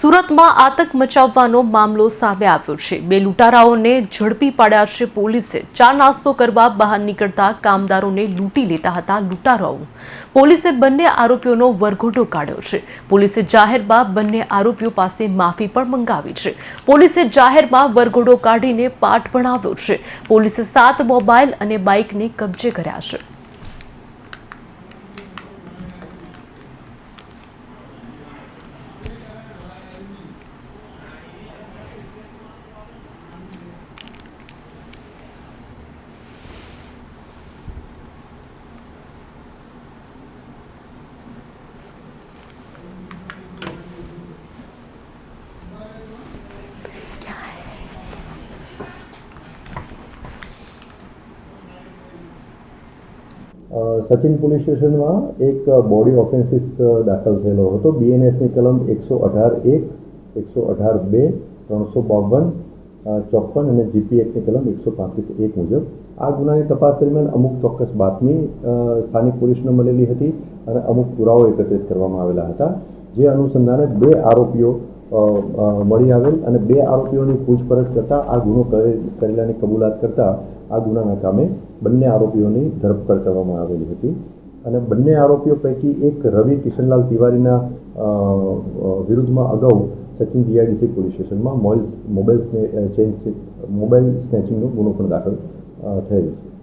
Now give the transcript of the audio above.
સુરતમાં આતંક મચાવવાનો મામલો સામે આવ્યો છે। બે લૂંટારાઓને ઝડપી પાડ્યા છે પોલીસે। ચા નાસ્તો કરવા બહાર નીકળતા કામદારોને લૂંટી લેતા હતા લૂંટારાઓ। પોલીસે બંને આરોપીઓનો વરઘોટો કાઢ્યો છે। પોલીસે જાહેરમાં બંને આરોપીઓ પાસે માફી પણ મંગાવી છે। પોલીસે જાહેરમાં વરઘોટો કાઢીને પાઠ ભણાવ્યો છે। પોલીસે 7 મોબાઈલ અને બાઇકને કબજે કર્યા છે। સચિન પોલીસ સ્ટેશનમાં એક બોડી ઓફેન્સીસ દાખલ થયેલો હતો। બીએનએસની કલમ 118(1), 118(2), 352, 54 અને જીપી એક્ટની કલમ 135(1) મુજબ આ ગુનાની તપાસ દરમિયાન અમુક ચોક્કસ બાતમી સ્થાનિક પોલીસને મળેલી હતી અને અમુક પુરાવો એકત્રિત કરવામાં આવેલા હતા। જે અનુસંધાને 2 આરોપીઓ મળી આવેલ અને 2 આરોપીઓની પૂછપરછ કરતા આ ગુનો કરેલાની કબૂલાત કરતા આ ગુનાના કામે બંને આરોપીઓની ધરપકડ કરવામાં આવેલી હતી અને બંને આરોપીઓ પૈકી એક રવિ કિશનલાલ તિવારીના વિરુદ્ધમાં અગાઉ સચિન જીઆઈડીસી પોલીસ સ્ટેશનમાં મોબાઈલ સ્નેચિંગનો ગુનો પણ દાખલ થયેલ છે।